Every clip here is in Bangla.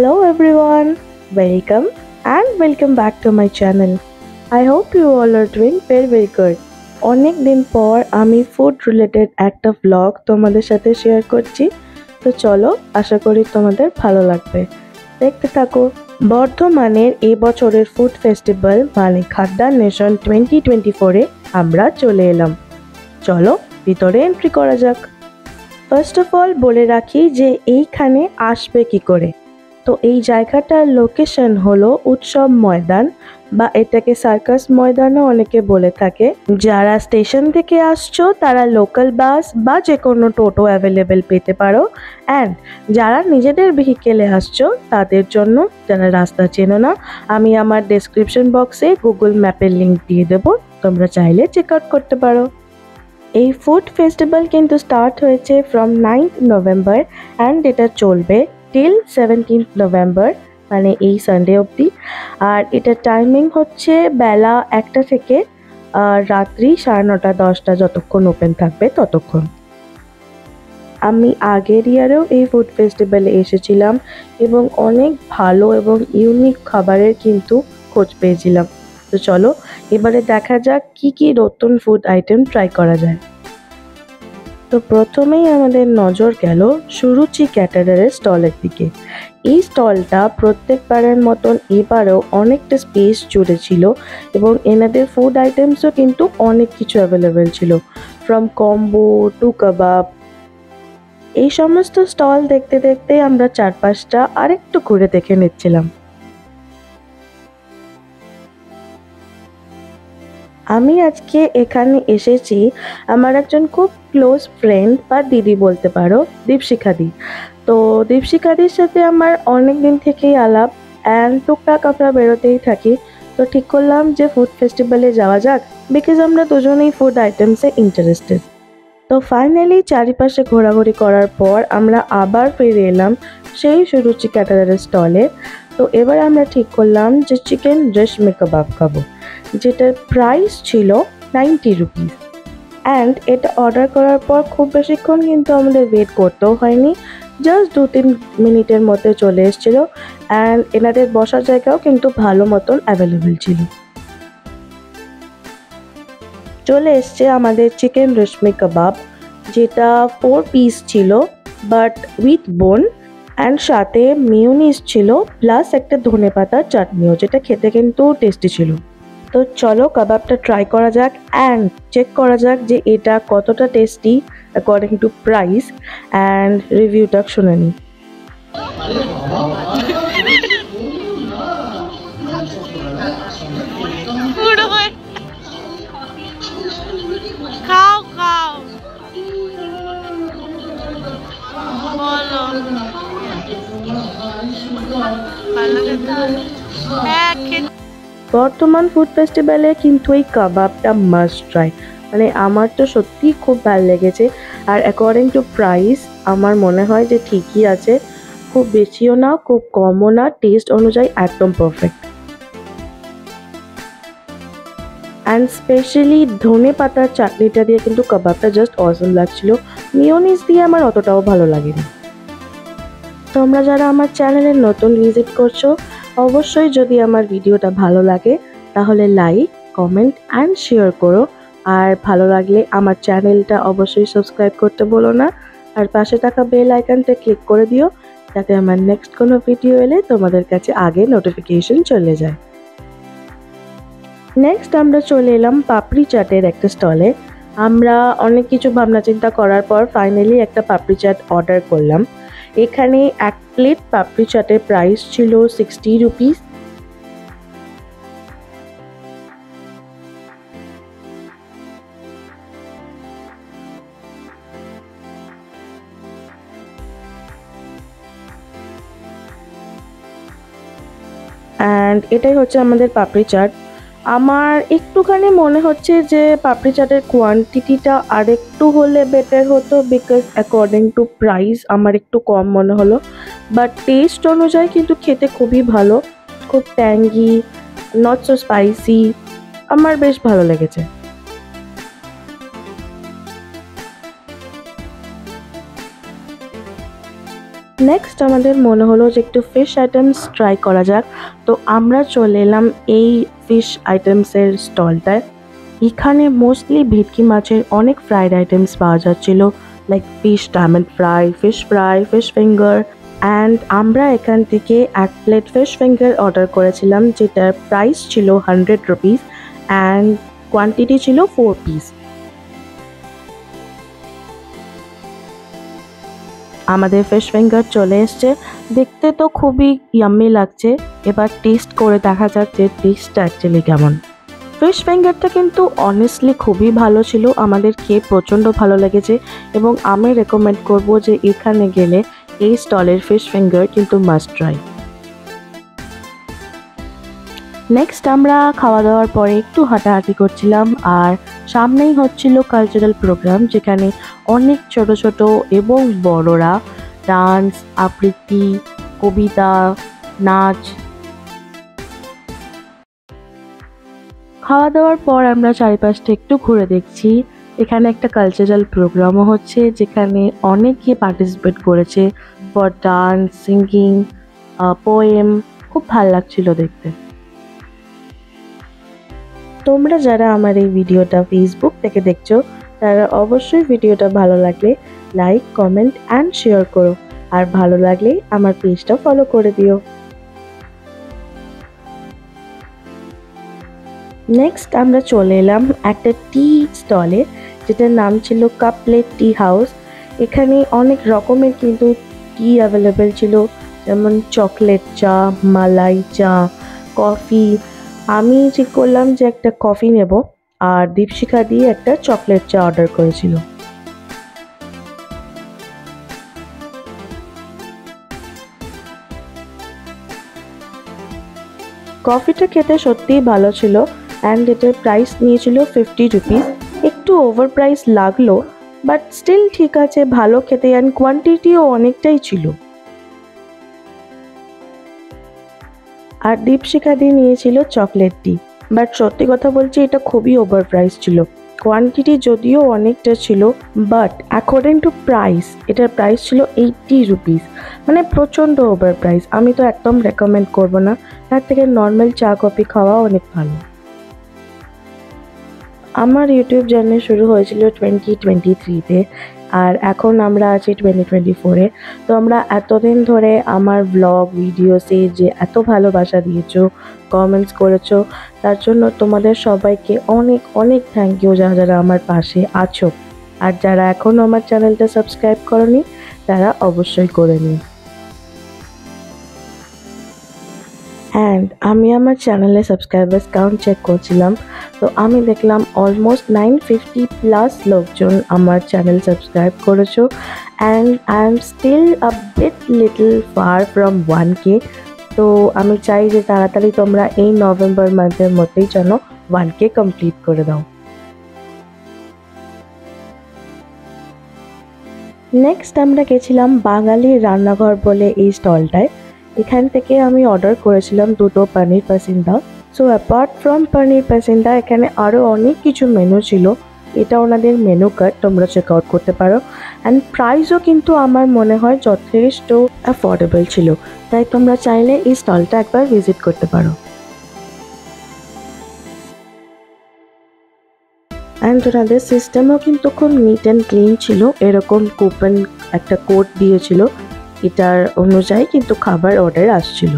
Hello everyone, welcome back to my channel. I hope you all are doing very good. অনেক দিন পর আমি ফুড রিলেটেড একটা ব্লগ তোমাদের সাথে শেয়ার করছি। তো চলো, আশা করি তোমাদের ভালো লাগবে। দেখতে থাকো। বর্ধমানের এই বছরের ফুড ফেস্টিভ্যাল মানে খাদ্যার নেশন 2024-এ আমরা চলে এলাম। চলো ভিতরে এন্ট্রি করা যাক। ফার্স্ট অফ অল বলে রাখি যে এইখানে আসবে কি করে। তো এই জায়গাটার লোকেশন হলো উৎসব ময়দান, বা এটাকে সার্কাস ময়দানও অনেকে বলে থাকে। যারা স্টেশন থেকে আসছো তারা লোকাল বাস বা যে কোনো টোটো অ্যাভেলেবেল পেতে পারো, অ্যান্ড যারা নিজেদের ভেহিকেলে আসছো তাদের জন্য, যারা রাস্তা চেনো না, আমি আমার ডেসক্রিপশন বক্সে গুগল ম্যাপের লিঙ্ক দিয়ে দেবো, তোমরা চাইলে চেক আউট করতে পারো। এই ফুড ফেস্টিভ্যাল কিন্তু স্টার্ট হয়েছে ফ্রম 9th নভেম্বর অ্যান্ড এটা চলবে টিল 17th নভেম্বর, মানে এই সানডে অবধি। আর এটার টাইমিং হচ্ছে বেলা 1টা থেকে রাত্রি 9:30 10টা, যতক্ষণ ওপেন থাকবে ততক্ষণ। আমি আগের ইয়ারেও এই ফুড ফেস্টিভ্যালে এসেছিলাম এবং অনেক ভালো এবং ইউনিক খাবারের কিন্তু খোঁজ পেয়েছিলাম। তো চলো এবারে দেখা যাক কি নতুন ফুড আইটেম ট্রাই করা যায়। তো প্রথমেই আমাদের নজর গেল সুরুচি ক্যাটারারের স্টলের দিকে। এই স্টলটা প্রত্যেকবারের মতন এবারেও অনেকটা স্পেস জুড়ে ছিল এবং এনাদের ফুড আইটেমসও কিন্তু অনেক কিছু অ্যাভেলেবেল ছিল, ফ্রম কম্বো টু কাবাব। এই সমস্ত স্টল দেখতে দেখতে আমরা চারপাশটা আরেকটু ঘুরে দেখে নিচ্ছিলাম। আমি আজকে এখানে এসেছি আমার একজন খুব ক্লোজ ফ্রেন্ড বা দিদি বলতে পারো, দীপশিখাদি। তো দীপশিখাদির সাথে আমার অনেক দিন থেকেই আলাপ, অ্যান্ড টুকটাক আমরা বেরোতেই থাকি। তো ঠিক করলাম যে ফুড ফেস্টিভ্যালে যাওয়া যাক, বিকজ আমরা দুজনেই ফুড আইটেমসে ইন্টারেস্টেড। তো ফাইনালি চারিপাশে ঘোরাঘুরি করার পর আমরা আবার ফিরে এলাম সেই সুরুচি ক্যাটারারের স্টলে। তো এবার আমরা ঠিক করলাম যে চিকেন রেশমি কাবাব খাবো, যেটার প্রাইস ছিল 90 রুপিস। অ্যান্ড এটা অর্ডার করার পর খুব বেশিক্ষণ কিন্তু আমাদের ওয়েট করতেও হয়নি, জাস্ট 2-3 মিনিটের মধ্যে চলে এসেছিলো। অ্যান্ড এনাদের বসার জায়গাও কিন্তু ভালো মতন অ্যাভেলেবেল ছিল। চলে এসছে আমাদের চিকেন রেশমি কাবাব, যেটা 4 পিস ছিল বাট উইথ বোন, অ্যান্ড সাথে মিউনিস ছিল, প্লাস একটা ধনেপাতার চাটনিও, যেটা খেতে কিন্তু টেস্টি ছিল। তো চলো কাবাবটা ট্রাই করা যাক অ্যান্ড চেক করা যাক যে এটা কতটা tasty according to price, and রিভিউটা শুনে নিই। খাও খাও বলো বর্তমান ফুড ফেস্টিভ্যালে কিন্তু এই কাবাবটা মাস্ট ট্রাই, মানে আমার তো সত্যিই খুব ভালো লেগেছে। আর অ্যাকর্ডিং টু প্রাইস আমার মনে হয় যে ঠিকই আছে, খুব বেশিও না খুব কমও না, টেস্ট অনুযায়ী একদম পারফেক্ট। অ্যান্ড স্পেশালি ধনে পাতার চাটনিটা দিয়ে কিন্তু কাবাবটা জাস্ট অসম লাগছিল। মিওনিজ দিয়ে আমার অতটাও ভালো লাগেনি। তোমরা যারা আমার চ্যানেলে নতুন ভিজিট করছো, অবশ্যই যদি আমার ভিডিওটা ভালো লাগে তাহলে লাইক, কমেন্ট অ্যান্ড শেয়ার করো। আর ভালো লাগলে আমার চ্যানেলটা অবশ্যই সাবস্ক্রাইব করতে বলো না, আর পাশে থাকা বেল আইকনটা ক্লিক করে দিও, যাতে আমার নেক্সট কোনো ভিডিও এলে তোমাদের কাছে আগে নোটিফিকেশন চলে যায়। নেক্সট আমরা চলে এলাম পাপড়ি চাটের একটা স্টলে। আমরা অনেক কিছু ভাবনা চিন্তা করার পর ফাইনালি একটা পাপড়ি চাট অর্ডার করলাম। এখানে এক প্লেট পাপড়ি চাটের প্রাইস ছিল 60 রুপিস। অ্যান্ড এটাই হচ্ছে আমাদের পাপড়ি চাট। আমার একটুখানি মনে হচ্ছে যে পাপড়ি চাটের কোয়ান্টিটিটা আরেকটু হলে বেটার হতো, বিকজ অ্যাকর্ডিং টু প্রাইস আমার একটু কম মনে হলো। বাট টেস্ট অনুযায়ী কিন্তু খেতে খুবই ভালো, খুব ট্যাঙ্গি, নট সো স্পাইসি, আমার বেশ ভালো লেগেছে। নেক্সট আমাদের মনে হলো যে একটু ফিশ আইটেমস ট্রাই করা যাক। তো আমরা চলে এলাম এই ফিশ আইটেমসের স্টলটায়। এখানে মোস্টলি ভেটকি মাছের অনেক ফ্রাইড আইটেমস পাওয়া যাচ্ছিল, like fish diamond fry, fish finger. And আমরা এখান থেকে এক প্লেট ফিশ ফিঙ্গার অর্ডার করেছিলাম, যেটার প্রাইস ছিল 100 রুপিস অ্যান্ড কোয়ান্টিটি ছিল 4 পিস। আমাদের ফিশ ফিঙ্গার চলে এসছে, দেখতে তো খুবই ইয়াম্মি লাগছে। এবার টেস্ট করে দেখা যাক যে টেস্টটা অ্যাকচুয়ালি কেমন। ফিশ ফিঙ্গারটা কিন্তু অনেস্টলি খুবই ভালো ছিল, আমাদের খেয়ে প্রচণ্ড ভালো লেগেছে এবং আমি রেকমেন্ড করব যে এখানে গেলে এই স্টলের ফিশ ফিঙ্গার কিন্তু মাস্ট ট্রাই। নেক্সট আমরা খাওয়া দাওয়ার পরে একটু হাঁটাহাঁটি করছিলাম, আর সামনেই হচ্ছিল কালচারাল প্রোগ্রাম, যেখানে অনেক ছোট ছোট এবং বড়রা ডান্স, আবৃত্তি, কবিতা, নাচ। খাওয়া দাওয়ার পর আমরা চারিপাশটা একটু ঘুরে দেখছি। এখানে একটা কালচারাল প্রোগ্রামও হচ্ছে, যেখানে অনেকে পার্টিসিপেট করেছে ফর ডান্স, সিঙ্গিং, পোয়েম। খুব ভালো লাগছিল দেখতে। তোমরা যারা আমার এই ভিডিওটা ফেসবুক থেকে দেখছো, তারা অবশ্যই ভিডিওটা ভালো লাগলে লাইক, কমেন্ট অ্যান্ড শেয়ার করো, আর ভালো লাগলে আমার পেজটা ফলো করে দিও। নেক্সট আমরা চলে এলাম একটা টি স্টলে, যেটার নাম ছিল কাপলেট টি হাউস। এখানে অনেক রকমের কিন্তু টি অ্যাভেলেবেল ছিল, যেমন চকলেট চা, মালাই চা, কফি। আমি ঠিক করলাম যে একটা কফি নেব, আর দীপশিখা দিয়ে একটা চকলেট চা অর্ডার করেছিল। কফিটা খেতে সত্যিই ভালো ছিল, অ্যান্ড এটার প্রাইস নিয়েছিল 50 রুপিস। একটু ওভার প্রাইস লাগলো, বাট স্টিল ঠিক আছে, ভালো খেতে, অ্যান্ড কোয়ান্টিটিও অনেকটাই ছিল। আর দীপশিখা দিয়ে নিয়েছিল চকলেট টি, বাট সত্যি কথা বলছি এটা খুবই ওভার প্রাইস ছিল। কোয়ান্টিটি যদিও অনেকটা ছিল, বাট অ্যাকর্ডিং টু প্রাইস এটার প্রাইস ছিল 80 রুপিস, মানে প্রচণ্ড ওভার প্রাইস। আমি তো একদম রেকমেন্ড করবো না, তার থেকে নর্মাল চা কফি খাওয়া অনেক ভালো। আমার ইউটিউব জার্নি শুরু হয়েছিল 2023-তে, আর এখন আমরা আছি 2024-এ। তো আমরা এতদিন ধরে আমার ব্লগ ভিডিওসে যে এত ভালোবাসা দিয়েছো, কমেন্টস করেছো, তার জন্য তোমাদের সবাইকে অনেক অনেক থ্যাংক ইউ, যারা যারা আমার পাশে আছো। আর যারা এখনও আমার চ্যানেলটা সাবস্ক্রাইব করনি, তারা অবশ্যই করে নিও। অ্যান্ড আমি আমার চ্যানেলে সাবস্ক্রাইবার্স কাউন্ট চেক করছিলাম, তো আমি দেখলাম অলমোস্ট 950+ লোকজন আমার চ্যানেল সাবস্ক্রাইব করেছো, and I am still a bit little far from 1K। তো আমি চাই যে তাড়াতাড়ি তোমরা এই নভেম্বর মান্থের মধ্যেই যেন 1K কমপ্লিট করে দাও। নেক্সট আমরা গেছিলাম বাঙালি রান্নাঘর বলে এই স্টলটায়। এখান থেকে আমি অর্ডার করেছিলাম 2টো পনির পাসিন্দা। সো অ্যাপার্ট ফ্রম পনির পাসিন্দা, এখানে আরও অনেক কিছু মেনু ছিল। এটা ওনাদের মেনু কার্ড, তোমরা চেক আউট করতে পারো। অ্যান্ড প্রাইসও কিন্তু আমার মনে হয় যথেষ্ট অ্যাফোর্ডেবল ছিল, তাই তোমরা চাইলে এই স্টলটা একবার ভিজিট করতে পারো। অ্যান্ড ওনাদের সিস্টেমও কিন্তু খুব নিট অ্যান্ড ক্লিন ছিল। এরকম কুপন একটা কোড দিয়েছিল, এটার অনুযায়ী কিন্তু খাবার অর্ডার আসছিল।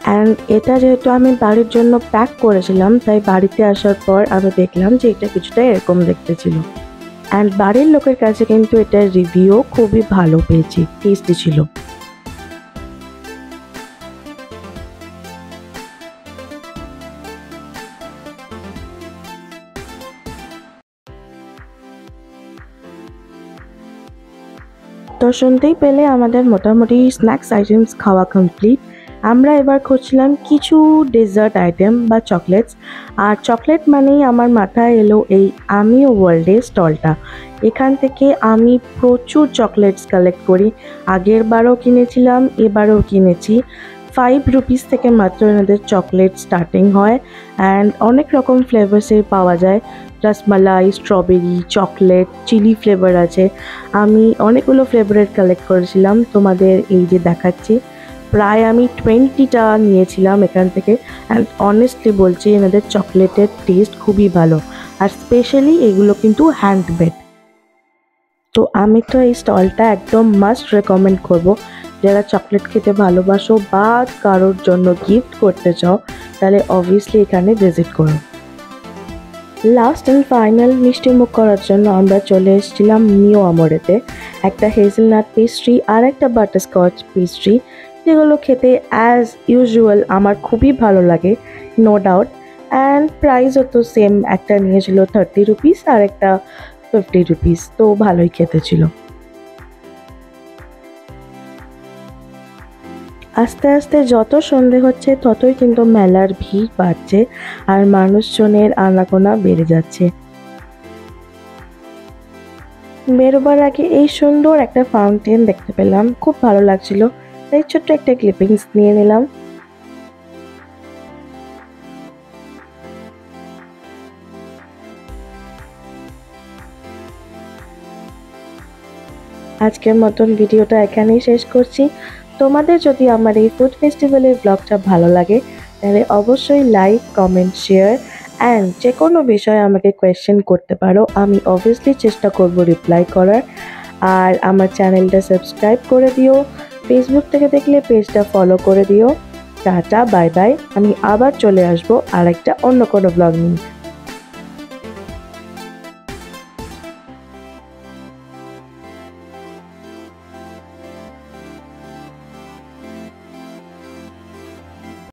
অ্যান্ড এটা যেহেতু আমি বাড়ির জন্য প্যাক করেছিলাম, তাই বাড়িতে আসার পর আমি দেখলাম যে এটা কিছুটা এরকম দেখতে ছিল। অ্যান্ড বাড়ির লোকের কাছে কিন্তু এটার রিভিউ খুবই ভালো পেয়েছি, টেস্টি ছিল। তো শুনতেই পেলে আমাদের মোটামুটি স্ন্যাক্স আইটেমস খাওয়া কমপ্লিট। আমরা এবার খুঁজছিলাম কিছু ডেজার্ট আইটেম বা চকলেটস। আর চকলেট মানেই আমার মাথায় এলো এই আমিও ওয়ার্ল্ডের স্টলটা। এখান থেকে আমি প্রচুর চকলেটস কালেক্ট করি, আগের বারও কিনেছিলাম, এবারও কিনেছি। 5 রুপিস থেকে মাত্র এনাদের চকলেট স্টার্টিং হয় অ্যান্ড অনেক রকম ফ্লেভার্সের পাওয়া যায়। Rasmalai, strawberry, chocolate, chilli flavour আছে। আমি অনেকগুলো ফ্লেভারের কালেক্ট করেছিলাম, তোমাদের এই যে দেখাচ্ছি। প্রায় আমি 20টা নিয়েছিলাম এখান থেকে অ্যান্ড অনেস্টলি বলছি এনাদের চকলেটের টেস্ট খুবই ভালো, আর স্পেশালি এগুলো কিন্তু হ্যান্ডমেড। তো আমি তো এই স্টলটা একদম মাস্ট রেকমেন্ড করব। যারা চকলেট খেতে ভালোবাসো বা কারোর জন্য গিফট করতে চাও তাহলে অবভিয়াসলি এখানে ভিজিট করো। লাস্ট অ্যান্ড ফাইনাল মিষ্টি মুখ করার জন্য আমরা চলে এসেছিলাম মিও আমরেতে। একটা হেজেলনাট পেস্ট্রি আর একটা বাটারস্কচ পেস্ট্রি, যেগুলো খেতে অ্যাজ ইউজুয়াল আমার খুবই ভালো লাগে, নো ডাউট। অ্যান্ড প্রাইসও তো সেম, একটা নিয়েছিল 30 রুপিস আর একটা 50 রুপিস, তো ভালোই খেতে ছিল। আস্তে আস্তে যত সন্ধে হচ্ছে ততই কিন্তু মেলার ভিড় বাড়ছে আর মানুষজনের আনাগোনা বেড়ে যাচ্ছে। বেরোবার আগে এই সুন্দর একটা ফাউন্টেন দেখতে পেলাম, খুব ভালো লাগছিল, তাই ছোট্ট একটা ক্লিপিংস নিয়ে নিলাম। আজকের মতন ভিডিওটা এখানেই শেষ করছি। তোমাদের যদি আমার এই ফুড ফেস্টিভ্যালের ব্লগটা ভালো লাগে তাহলে অবশ্যই লাইক, কমেন্ট, শেয়ার অ্যান্ড যে কোনো বিষয়ে আমাকে কোয়েশ্চেন করতে পারো, আমি অবভিয়াসলি চেষ্টা করব রিপ্লাই করার। আর আমার চ্যানেলটা সাবস্ক্রাইব করে দিও, ফেসবুক থেকে দেখলে পেজটা ফলো করে দিও। Tata, bye bye. আমি আবার চলে আসবো আর একটা অন্য কোনো ব্লগ নিয়ে।